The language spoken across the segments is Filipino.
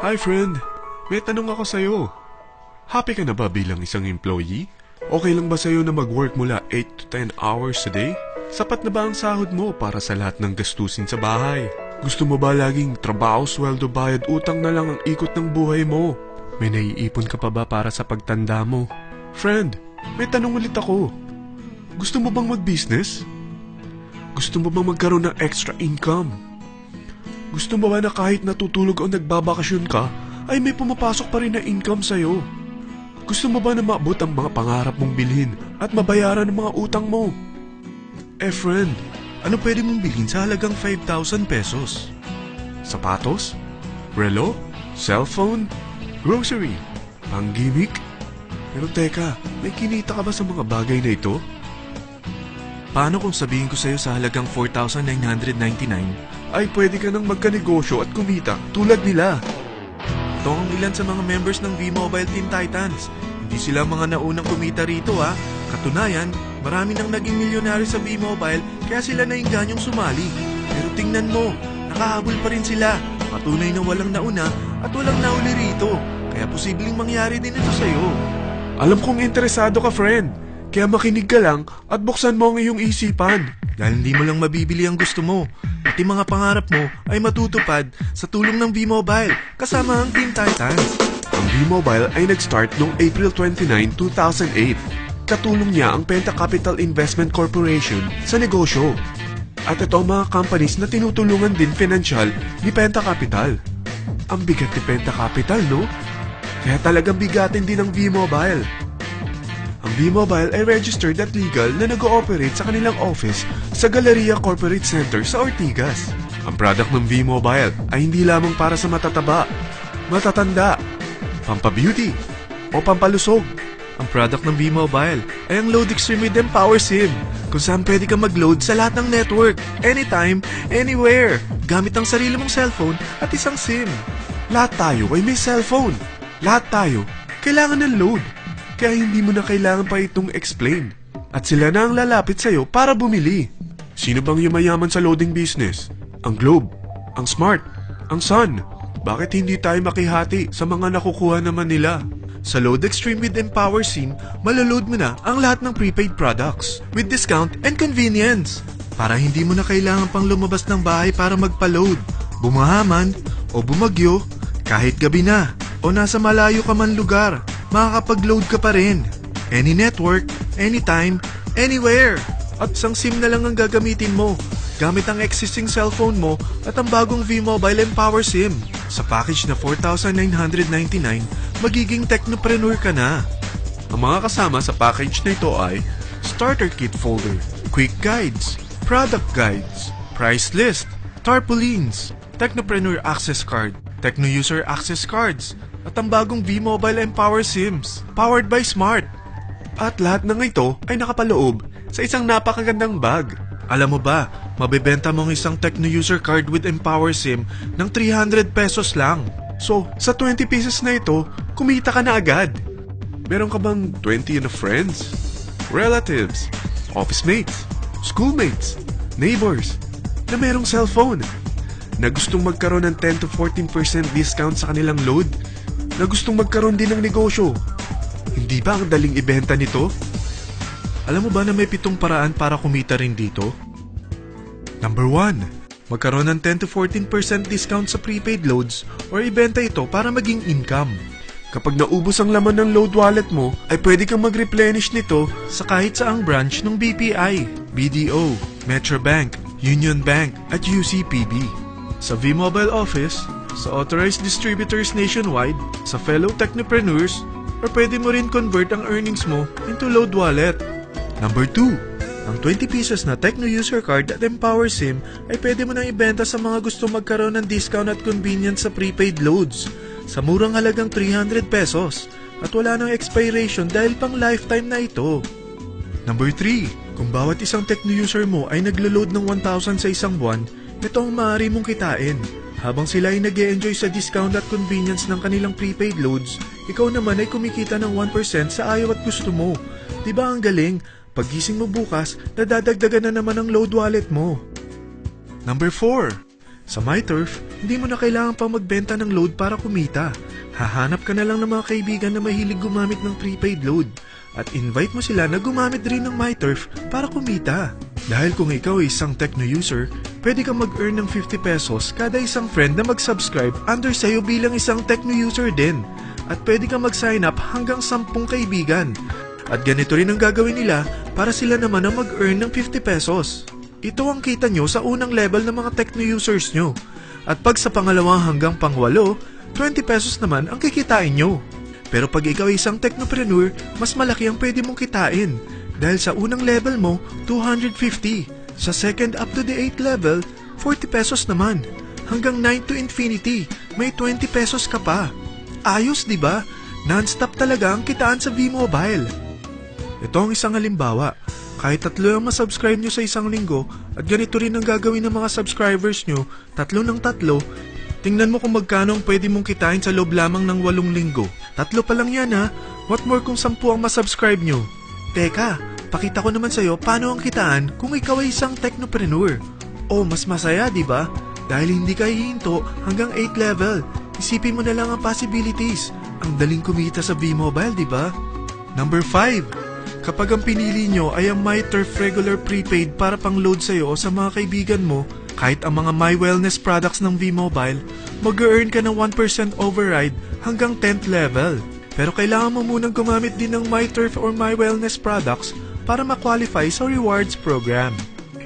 Hi friend, may tanong ako sa'yo. Happy ka na ba bilang isang employee? Okay lang ba sa'yo na mag-work mula 8 to 10 hours a day? Sapat na ba ang sahod mo para sa lahat ng gastusin sa bahay? Gusto mo ba laging trabaho, sweldo, bayad, utang na lang ang ikot ng buhay mo? May naiipon ka pa ba para sa pagtanda mo? Friend, may tanong ulit ako. Gusto mo bang mag-business? Gusto mo bang magkaroon ng extra income? Gusto mo ba na kahit natutulog o nagbabakasyon ka, ay may pumapasok pa rin na income sa'yo? Gusto mo ba na maabot ang mga pangarap mong bilhin at mabayaran ang mga utang mo? Friend, ano pwede mong bilhin sa halagang 5,000 pesos? Sapatos? Relo? Cellphone? Grocery? Pang-gimmick? Pero teka, may kinita ka ba sa mga bagay na ito? Paano kung sabihin ko sa'yo sa halagang 4,999 ay pwede ka nang magkanegosyo at kumita tulad nila? Ito ang ilan sa mga members ng V-Mobile Teen Titans. Hindi sila mga naunang kumita rito ha. Katunayan, marami nang naging milyonaryo sa V-Mobile kaya sila naingganyong sumali. Pero tingnan mo, nakahabol pa rin sila. Patunay na walang nauna at walang nauli rito. Kaya posibleng mangyari din ito sa'yo. Alam kong interesado ka, friend. Kaya makinig ka lang at buksan mo ang iyong isipan. Dahil hindi mo lang mabibili ang gusto mo. At yung mga pangarap mo ay matutupad sa tulong ng V-Mobile kasama ang Teen Titans. Ang V-Mobile ay nag-start noong April 29, 2008. Katulong niya ang Penta Capital Investment Corporation sa negosyo. At ito ang mga companies na tinutulungan din financial ni Penta Capital. Ang bigat ni Penta Capital, no? Kaya talagang bigatin din ang V-Mobile. Ang V-Mobile ay registered at legal na nag-ooperate sa kanilang office sa Galleria Corporate Center sa Ortigas. Ang product ng V-Mobile ay hindi lamang para sa matataba, matatanda, pampabeauty, o pampalusog. Ang product ng V-Mobile ay ang Load Extreme with Empower SIM, kung saan pwede kang mag-load sa lahat ng network, anytime, anywhere, gamit ang sarili mong cellphone at isang SIM. Lahat tayo ay may cellphone. Lahat tayo kailangan ng load. Kaya hindi mo na kailangan pa itong explain. At sila na ang lalapit sa'yo para bumili. Sino bang yumayaman sa loading business? Ang Globe, ang Smart, ang Sun. Bakit hindi tayo makihati sa mga nakukuha naman nila? Sa Load Extreme with Empower SIM, malaload mo na ang lahat ng prepaid products with discount and convenience. Para hindi mo na kailangan pang lumabas ng bahay para magpa-load. Bumahaman o bumagyo, kahit gabi na o nasa malayo ka man lugar, makakapag-load ka pa rin. Any network, anytime, anywhere. At isang SIM na lang ang gagamitin mo, gamit ang existing cellphone mo at ang bagong V-Mobile Empower SIM. Sa package na 4,999, magiging technopreneur ka na. Ang mga kasama sa package na ito ay Starter Kit Folder, Quick Guides, Product Guides, Price List, Tarpaulins, Technopreneur Access Card, Techno User Access Cards, at ang bagong V-Mobile Empower SIMs, powered by Smart. At lahat ng ito ay nakapaloob sa isang napakagandang bag. Alam mo ba, mabebenta mo ang isang Techno User Card with Empower SIM ng 300 pesos lang. So, sa 20 pieces na ito, kumita ka na agad. Meron ka bang 20 na friends, relatives, office mates, schoolmates, neighbors, na merong cellphone, na gustong magkaroon ng 10 to 14% discount sa kanilang load, na gustong magkaroon din ng negosyo? Hindi ba ang daling ibenta nito? Alam mo ba na may 7 paraan para kumita rin dito? Number 1. Magkaroon ng 10 to 14% discount sa prepaid loads or ibenta ito para maging income. Kapag naubos ang laman ng load wallet mo, ay pwede kang mag-replenish nito sa kahit saang branch ng BPI, BDO, Metrobank, Union Bank at UCPB. Sa V-Mobile Office, sa authorized distributors nationwide, sa fellow technopreneurs, or pwede mo rin convert ang earnings mo into load wallet. Number 2. Ang 20 pieces na Techno User Card at Empower SIM ay pwede mo nang ibenta sa mga gusto magkaroon ng discount at convenience sa prepaid loads sa murang halagang 300 pesos at wala nang expiration dahil pang lifetime na ito. Number 3. Kung bawat isang Techno user mo ay naglo-load ng 1,000 sa isang buwan, ito ang maaari mong kitain. Habang sila ay nag-e-enjoy sa discount at convenience ng kanilang prepaid loads, ikaw naman ay kumikita ng 1% sa ayaw at gusto mo. Diba ang galing? Paggising mo bukas, nadadagdagan na naman ang load wallet mo. Number 4. Sa MyTurf, hindi mo na kailangan pang magbenta ng load para kumita. Hahanap ka na lang ng mga kaibigan na mahilig gumamit ng prepaid load at invite mo sila na gumamit rin ng MyTurf para kumita. Dahil kung ikaw ay isang Tecno user, pwede kang mag-earn ng 50 pesos kada isang friend na mag-subscribe under sa'yo bilang isang Tecno user din. At pwede kang mag-sign up hanggang 10 kaibigan. At ganito rin ang gagawin nila para sila naman ang mag-earn ng 50 pesos. Ito ang kita nyo sa unang level ng mga Tecno users nyo. At pag sa pangalawang hanggang pang-8, 20 pesos naman ang kikitain nyo. Pero pag ikaw ay isang technopreneur, mas malaki ang pwede mong kitain. Dahil sa unang level mo, 250. Sa second up to the 8th level, 40 pesos naman. Hanggang 9 to infinity, may 20 pesos ka pa. Ayos, di ba? Non-stop talaga ang kitaan sa V-Mobile. Ito ang isang halimbawa. Kahit 3 ang masubscribe nyo sa isang linggo at ganito rin ang gagawin ng mga subscribers nyo, 3 ng 3, tingnan mo kung magkano ang pwede mong kitain sa loob lamang ng 8 linggo. 3 pa lang yan ha. What more kung 10 ang masubscribe nyo? Teka, pakita ko naman sa'yo paano ang kitaan kung ikaw ay isang technopreneur. Oh, mas masaya, di ba? Dahil hindi ka hihinto hanggang 8 level. Isipin mo na lang ang possibilities. Ang daling kumita sa V-Mobile, di ba? Number 5. Kapag ang pinili nyo ay ang MyTurf Regular Prepaid para pang-load sa'yo o sa mga kaibigan mo, kahit ang mga My Wellness products ng V-Mobile, mag-earn ka ng 1% override hanggang 10th level. Pero kailangan mo munang gumamit din ng MyTurf or My Wellness products para ma-qualify sa rewards program.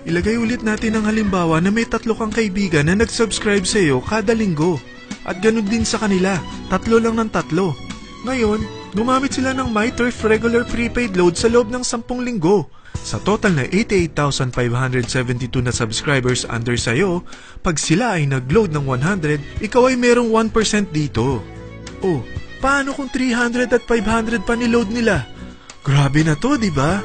Ilagay ulit natin ang halimbawa na may 3 kang kaibigan na nag-subscribe sa'yo kada linggo. At ganun din sa kanila, 3 lang ng 3. Ngayon, gumamit sila ng MyTurf Regular Prepaid Load sa loob ng 10 linggo. Sa total na 88,572 na subscribers under sayo, pag sila ay nag-load ng 100, ikaw ay merong 1% dito. Oh, paano kung 300 at 500 pa niload nila? Grabe na to, di ba?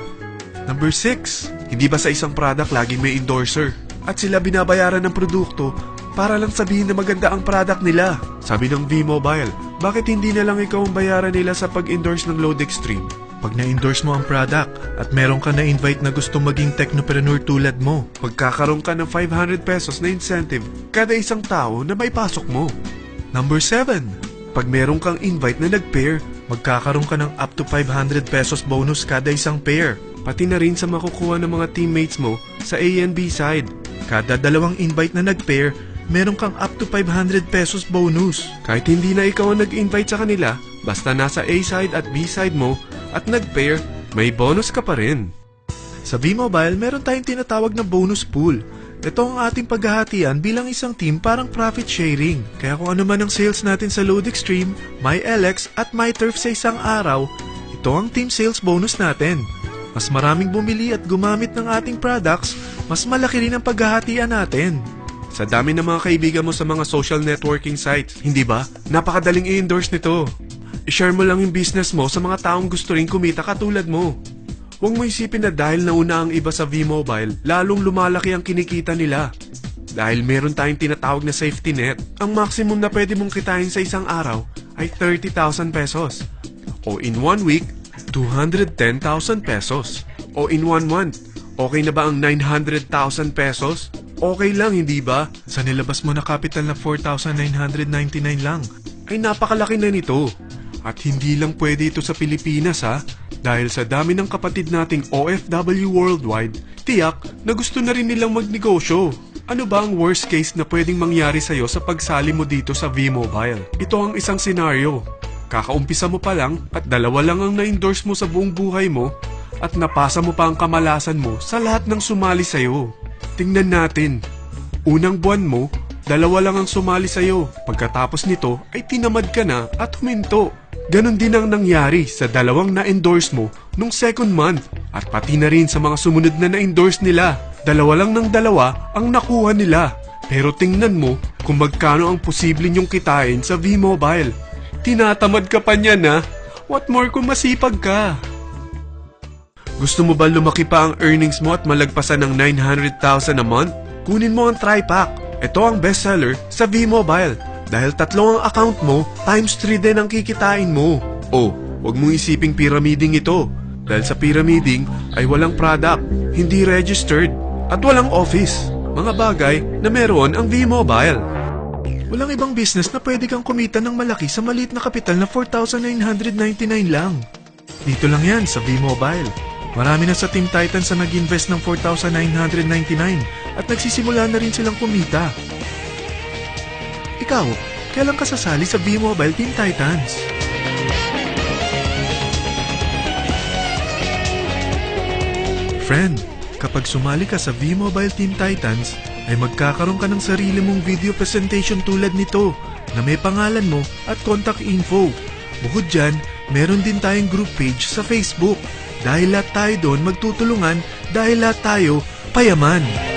Number 6. Hindi ba sa isang product laging may endorser? At sila binabayaran ng produkto para lang sabihin na maganda ang product nila. Sabi ng V-Mobile, bakit hindi na lang ikaw ang bayaran nila sa pag-endorse ng Load Extreme? Pag na-endorse mo ang product at meron ka na-invite na gusto maging technopreneur tulad mo, magkakaroon ka ng 500 pesos na incentive kada isang tao na may pasok mo. Number 7. Pag meron kang invite na nag-pair, magkakaroon ka ng up to 500 pesos bonus kada isang pair. Pati na rin sa makukuha ng mga teammates mo sa A and B side. Kada 2 invite na nag-pair, meron kang up to 500 pesos bonus. Kahit hindi na ikaw ang nag-invite sa kanila, basta nasa A side at B side mo at nag-pair, may bonus ka pa rin. Sa V-Mobile, meron tayong tinatawag na bonus pool. Ito ang ating paghahatian bilang isang team parang profit sharing. Kaya kung ano man ang sales natin sa Load Extreme, MyLX at MyTurf sa isang araw, ito ang team sales bonus natin. Mas maraming bumili at gumamit ng ating products, mas malaki rin ang paghahatian natin. Sa dami ng mga kaibigan mo sa mga social networking sites, hindi ba? Napakadaling i-endorse nito. I-share mo lang yung business mo sa mga taong gusto rin kumita katulad mo. Huwag mo isipin na dahil nauna ang iba sa V-Mobile, lalong lumalaki ang kinikita nila. Dahil meron tayong tinatawag na safety net, ang maximum na pwede mong kitain sa isang araw ay 30,000 pesos. O in 1 week, 210,000 pesos. O in 1 month, okay na ba ang 900,000 pesos? Okay lang, hindi ba? Sa nilabas mo na capital na 4,999 lang, ay napakalaki na nito. At hindi lang pwede ito sa Pilipinas ha, dahil sa dami ng kapatid nating OFW worldwide, tiyak na gusto na rin nilang magnegosyo. Ano ba ang worst case na pwedeng mangyari sa'yo sa pagsali mo dito sa V-Mobile? Ito ang isang senaryo. Kakaumpisa mo pa lang at 2 lang ang na-endorse mo sa buong buhay mo at napasa mo pa ang kamalasan mo sa lahat ng sumali sa'yo. Tingnan natin. Unang buwan mo, 2 lang ang sumali sa'yo. Pagkatapos nito ay tinamad ka na at huminto. Ganon din ang nangyari sa 2 na-endorse mo nung second month at pati na rin sa mga sumunod na na-endorse nila. 2 lang ng 2 ang nakuha nila. Pero tingnan mo kung magkano ang posible nyong kitain sa V-Mobile. Tinatamad ka pa niyan ha? What more kung masipag ka? Gusto mo ba lumaki pa ang earnings mo at malagpasan ng 900,000 a month? Kunin mo ang TriPack. Ito ang bestseller sa V-Mobile. Dahil 3 ang account mo, times 3 din ang kikitain mo. Oh, wag mong isiping pyramiding ito. Dahil sa pyramiding ay walang product, hindi registered, at walang office. Mga bagay na meron ang V-Mobile. Walang ibang business na pwede kang kumita ng malaki sa maliit na kapital na 4,999 lang. Dito lang yan sa V-Mobile. Marami na sa Team Titans na nag-invest ng 4,999 at nagsisimula na rin silang kumita. Ikaw, kailan ka sasali sa V-Mobile Team Titans? Friend, kapag sumali ka sa V-Mobile Team Titans, ay magkakaroon ka ng sarili mong video presentation tulad nito na may pangalan mo at contact info. Bukod dyan, meron din tayong group page sa Facebook. Dahil lahat tayo doon magtutulungan dahil lahat tayo payaman.